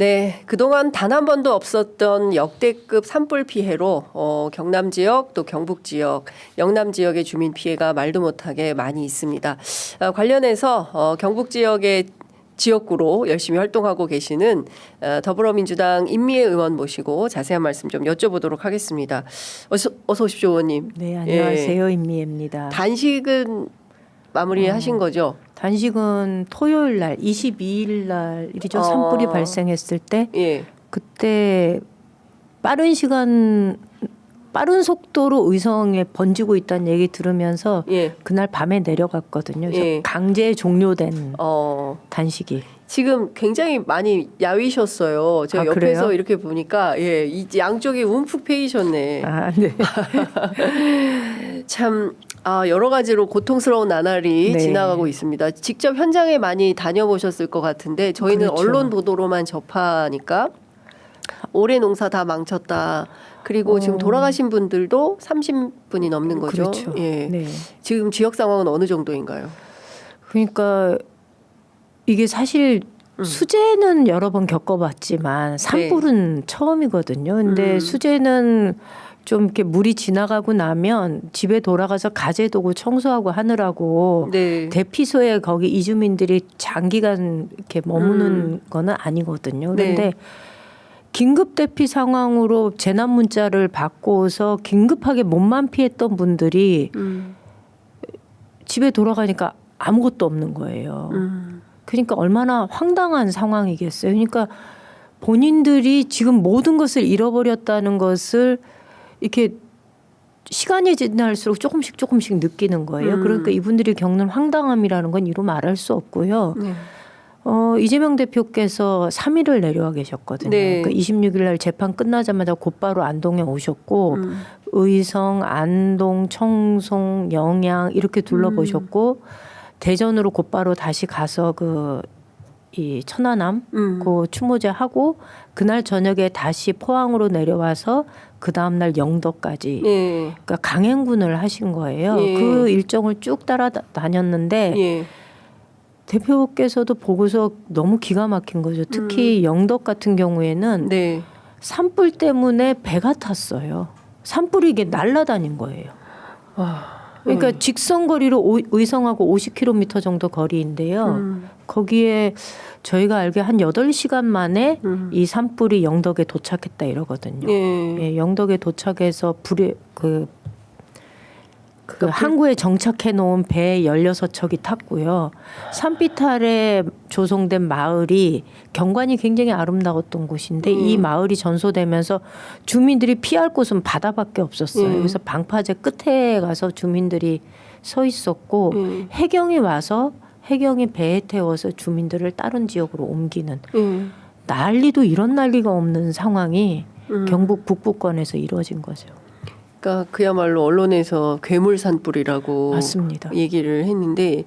네, 그동안 단 한 번도 없었던 역대급 산불 피해로 경남 지역 또 경북 지역, 영남 지역의 주민 피해가 말도 못하게 많이 있습니다. 관련해서 경북 지역의 지역구로 열심히 활동하고 계시는 더불어민주당 임미애 의원 모시고 자세한 말씀 좀 여쭤보도록 하겠습니다. 어서 오십시오, 의원님. 네, 안녕하세요. 임미애입니다. 단식은 마무리하신 거죠? 단식은 토요일 날 22일 날이죠. 산불이 발생했을 때 예. 그때 빠른 속도로 의성에 번지고 있다는 얘기 들으면서 예. 그날 밤에 내려갔거든요. 그래서 예. 강제 종료된 단식이. 지금 굉장히 많이 야위셨어요. 제가 옆에서 그래요? 이렇게 보니까 이 양쪽이 움푹 패이셨네. 아, 네. 참 여러 가지로 고통스러운 나날이 네. 지나가고 있습니다. 직접 현장에 많이 다녀보셨을 것 같은데 저희는 그렇죠. 언론 보도로만 접하니까 올해 농사 다 망쳤다. 그리고 지금 돌아가신 분들도 30분이 넘는 거죠. 그렇죠. 예. 네. 지금 지역 상황은 어느 정도인가요? 그러니까 이게 사실 수재는 여러 번 겪어봤지만 산불은 처음이거든요. 근데 수재는 좀 이렇게 물이 지나가고 나면 집에 돌아가서 가재도구 청소하고 하느라고 네. 대피소에 거기 이주민들이 장기간 이렇게 머무는 거는 아니거든요. 그런데 네. 긴급 대피 상황으로 재난 문자를 받고서 긴급하게 몸만 피했던 분들이 집에 돌아가니까 아무것도 없는 거예요. 그러니까 얼마나 황당한 상황이겠어요. 그러니까 본인들이 지금 모든 것을 잃어버렸다는 것을 이렇게 시간이 지날수록 조금씩 느끼는 거예요. 그러니까 이분들이 겪는 황당함이라는 건 이루 말할 수 없고요. 네. 이재명 대표께서 3일을 내려와 계셨거든요. 네. 그러니까 26일 날 재판 끝나자마자 곧바로 안동에 오셨고 의성, 안동, 청송, 영양 이렇게 둘러보셨고 대전으로 곧바로 다시 가서 이 천안함 그 추모제 하고 그날 저녁에 다시 포항으로 내려와서 그 다음 날 영도까지 예. 그러니까 강행군을 하신 거예요. 예. 그 일정을 쭉 따라다녔는데 예. 대표께서도 보고서 너무 기가 막힌 거죠. 특히 영덕 같은 경우에는 네. 산불 때문에 배가 탔어요. 산불이 이게 날아다닌 거예요. 그러니까 직선거리로 의성하고 50km 정도 거리인데요. 거기에 저희가 알기에 한 8시간 만에 이 산불이 영덕에 도착했다 이러거든요. 예, 영덕에 도착해서 불이 그 항구에 정착해 놓은 배 16척이 탔고요. 산비탈에 조성된 마을이 경관이 굉장히 아름다웠던 곳인데 이 마을이 전소되면서 주민들이 피할 곳은 바다밖에 없었어요. 그래서 방파제 끝에 가서 주민들이 서 있었고 해경이 와서 해경이 배에 태워서 주민들을 다른 지역으로 옮기는 난리도 이런 난리가 없는 상황이 경북 북부권에서 이루어진 거죠. 그러니까 그야말로 언론에서 괴물 산불이라고 맞습니다. 얘기를 했는데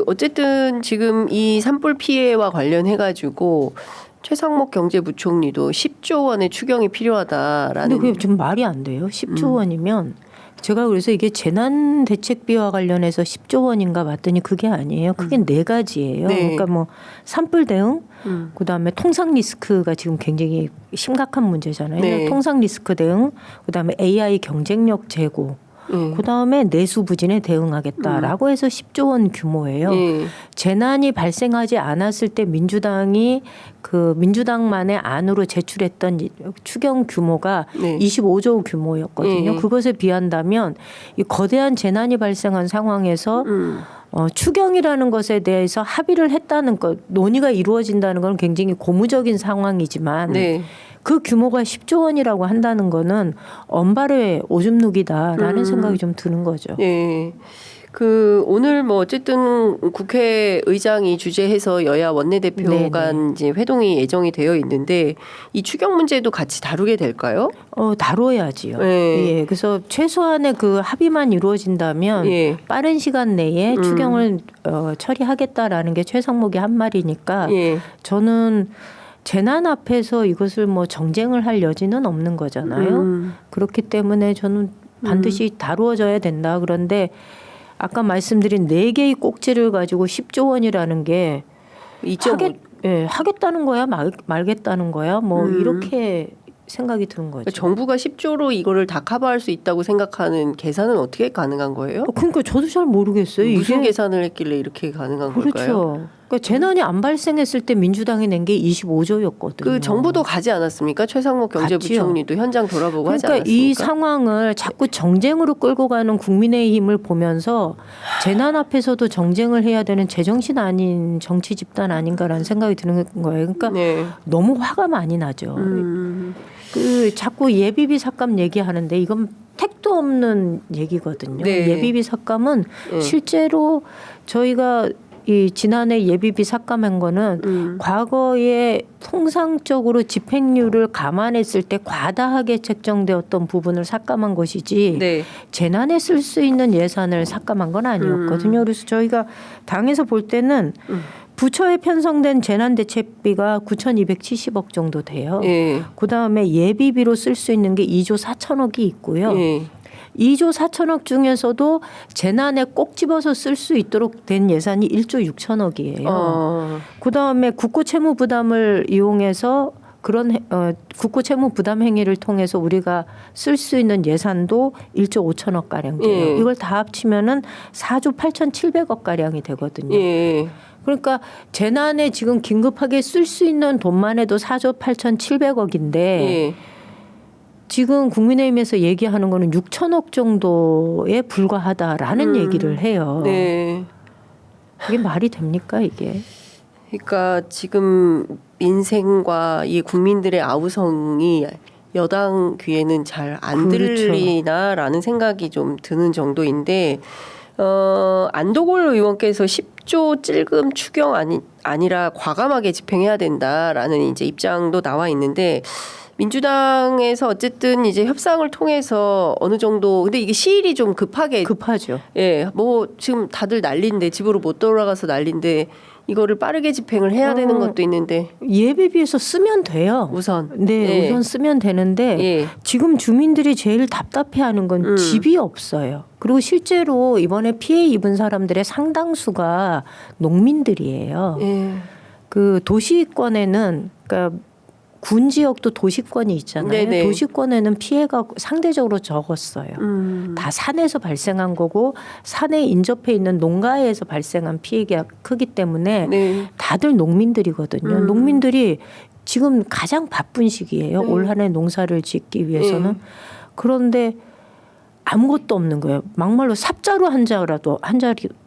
어쨌든 지금 이 산불 피해와 관련해 가지고 최상목 경제부총리도 10조 원의 추경이 필요하다라는. 근데 그게 좀 말이 안 돼요. 10조 원이면 제가 그래서 이게 재난대책비와 관련해서 10조 원인가 봤더니 그게 아니에요. 그게 4가지예요. 네. 그러니까 뭐 산불 대응, 그다음에 통상 리스크가 지금 굉장히 심각한 문제잖아요. 네. 통상 리스크 대응, 그다음에 AI 경쟁력 제고, 그다음에 내수 부진에 대응하겠다라고 해서 10조 원 규모예요. 재난이 발생하지 않았을 때 민주당이 민주당만의 안으로 제출했던 추경 규모가 25조 규모였거든요. 그것에 비한다면 이 거대한 재난이 발생한 상황에서 추경이라는 것에 대해서 합의를 했다는 것, 논의가 이루어진다는 건 굉장히 고무적인 상황이지만 그 규모가 10조 원이라고 한다는 거는 언발의 오줌 누기다라는 생각이 좀 드는 거죠. 예. 오늘 뭐 어쨌든 국회의장이 주재해서 여야 원내대표 간 이제 회동이 예정이 되어 있는데 이 추경 문제도 같이 다루게 될까요? 다뤄야지요. 예. 그래서 최소한의 그 합의만 이루어진다면 빠른 시간 내에 추경을 처리하겠다라는 게 최상목이 한 말이니까 저는 재난 앞에서 이것을 뭐 정쟁을 할 여지는 없는 거잖아요. 그렇기 때문에 저는 반드시 다루어져야 된다. 그런데 아까 말씀드린 4개의 꼭지를 가지고 10조 원이라는 게 예, 하겠다는 거야, 말겠다는 거야, 뭐 이렇게 생각이 드는 거죠. 정부가 10조로 이거를 다 커버할 수 있다고 생각하는 계산은 어떻게 가능한 거예요? 그러니까 저도 잘 모르겠어요. 무슨 이게 계산을 했길래 이렇게 가능한 그렇죠. 걸까요? 그러니까 재난이 안 발생했을 때 민주당이 낸 게 25조였거든요. 그 정부도 가지 않았습니까? 최상목 경제부총리도 현장 돌아보고 하지 그러니까 않았습니까? 이 상황을 자꾸 정쟁으로 끌고 가는 국민의힘을 보면서 재난 앞에서도 정쟁을 해야 되는 제정신 아닌 정치 집단 아닌가라는 생각이 드는 거예요. 그러니까 네. 너무 화가 많이 나죠. 그 자꾸 예비비 삭감 얘기하는데 이건 택도 없는 얘기거든요. 네. 예비비 삭감은 실제로 저희가 이 지난해 예비비 삭감한 거는 과거에 통상적으로 집행률을 감안했을 때 과다하게 책정되었던 부분을 삭감한 것이지 네. 재난에 쓸 수 있는 예산을 삭감한 건 아니었거든요. 그래서 저희가 당에서 볼 때는 부처에 편성된 재난대책비가 9,270억 정도 돼요. 예. 그다음에 예비비로 쓸 수 있는 게 2조 4천억이 있고요. 예. 2조 4천억 중에서도 재난에 꼭 집어서 쓸 수 있도록 된 예산이 1조 6천억이에요. 그다음에 국고 채무 부담을 이용해서 그런 국고 채무 부담 행위를 통해서 우리가 쓸 수 있는 예산도 1조 5천억 가량 돼요. 예. 이걸 다 합치면은 4조 8,700억 가량이 되거든요. 예. 그러니까 재난에 지금 긴급하게 쓸 수 있는 돈만 해도 4조 8,700억인데 예. 지금 국민의힘에서 얘기하는 거는 6천억 정도에 불과하다라는 얘기를 해요. 네. 이게 말이 됩니까 이게? 그러니까 지금 민생과 이 국민들의 아우성이 여당 귀에는 잘 안 그렇죠. 들리나라는 생각이 좀 드는 정도인데 안도골 의원께서 10조 찔금 추경 아니라 과감하게 집행해야 된다라는 이제 입장도 나와 있는데 민주당에서 어쨌든 이제 협상을 통해서 어느 정도 근데 이게 시일이 좀 급하죠. 예, 뭐 지금 다들 난리인데 집으로 못 돌아가서 난리인데 이거를 빠르게 집행을 해야 되는 것도 있는데 예비비에서 쓰면 돼요. 우선 네, 예. 우선 쓰면 되는데 예. 지금 주민들이 제일 답답해하는 건 집이 없어요. 그리고 실제로 이번에 피해 입은 사람들의 상당수가 농민들이에요. 예. 그 도시권에는 그러니까 군 지역도 도시권이 있잖아요. 네네. 도시권에는 피해가 상대적으로 적었어요. 다 산에서 발생한 거고 산에 인접해 있는 농가에서 발생한 피해가 크기 때문에 네. 다들 농민들이거든요. 농민들이 지금 가장 바쁜 시기예요. 올 한 해 농사를 짓기 위해서는. 그런데 아무것도 없는 거예요. 막말로 삽자루 한 자루도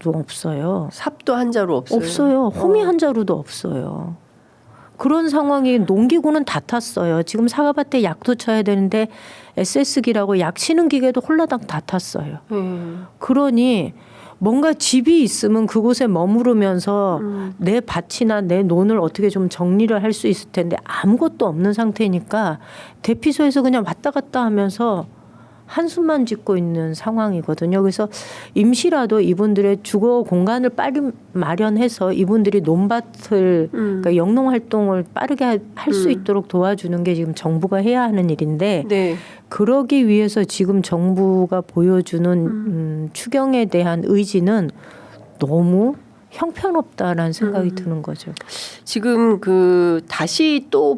없어요. 삽도 한 자루 없어요. 없어요. 호미 한 자루도 없어요. 그런 상황이 농기구는 다 탔어요. 지금 사과밭에 약도 쳐야 되는데 SS기라고 약 치는 기계도 홀라당 다 탔어요. 그러니 뭔가 집이 있으면 그곳에 머무르면서 내 밭이나 내 논을 어떻게 좀 정리를 할 수 있을 텐데 아무것도 없는 상태니까 대피소에서 그냥 왔다 갔다 하면서 한숨만 짓고 있는 상황이거든요. 그래서 임시라도 이분들의 주거 공간을 빨리 마련해서 이분들이 논밭을 그러니까 영농 활동을 빠르게 할 수 있도록 도와주는 게 지금 정부가 해야 하는 일인데 네. 그러기 위해서 지금 정부가 보여주는 추경에 대한 의지는 너무 형편없다라는 생각이 드는 거죠. 지금 그 다시 또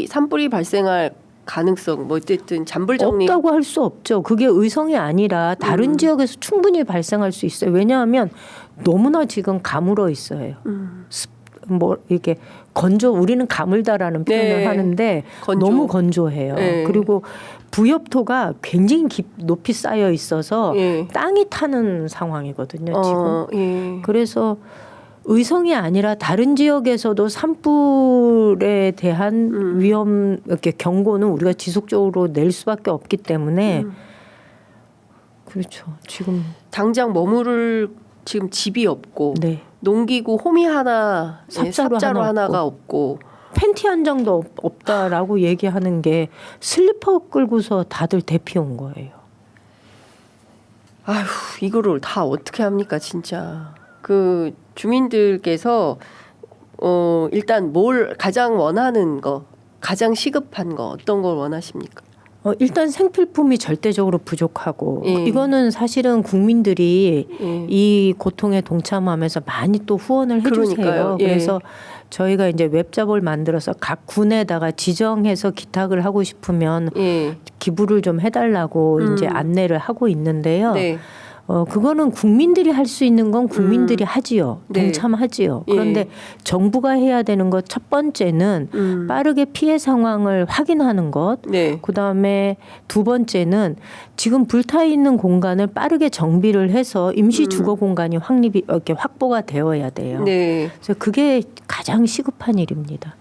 산불이 발생할 가능성 뭐 어쨌든 잔불 정리 없다고 할 수 없죠. 그게 의성이 아니라 다른 지역에서 충분히 발생할 수 있어요. 왜냐하면 너무나 지금 가물어 있어요. 뭐 이렇게 우리는 가물다라는 표현을 네. 하는데 건조. 너무 건조해요. 네. 그리고 부엽토가 굉장히 높이 쌓여 있어서 예. 땅이 타는 상황이거든요. 지금. 예. 그래서 의성이 아니라 다른 지역에서도 산불에 대한 위험 이렇게 경고는 우리가 지속적으로 낼 수밖에 없기 때문에 그렇죠. 지금 당장 머무를 지금 집이 없고 네. 농기구 호미 하나 삽자루 하나가 없고 팬티 한 장도 없다라고 얘기하는 게 슬리퍼 끌고서 다들 대피 온 거예요. 아휴 이거를 다 어떻게 합니까 진짜. 그 주민들께서 일단 뭘 가장 원하는 거, 가장 시급한 거 어떤 걸 원하십니까? 일단 생필품이 절대적으로 부족하고 예. 이거는 사실은 국민들이 예. 이 고통에 동참하면서 많이 또 후원을 해주세요. 그러니까요. 예. 그래서 저희가 이제 웹잡을 만들어서 각 군에다가 지정해서 기탁을 하고 싶으면 예. 기부를 좀 해달라고 이제 안내를 하고 있는데요. 네. 그거는 국민들이 할 수 있는 건 국민들이 하지요. 네. 동참하지요. 예. 그런데 정부가 해야 되는 것 첫 번째는 빠르게 피해 상황을 확인하는 것. 네. 그다음에 두 번째는 지금 불타 있는 공간을 빠르게 정비를 해서 임시 주거 공간이 확립이 이렇게 확보가 되어야 돼요. 네. 그래서 그게 가장 시급한 일입니다.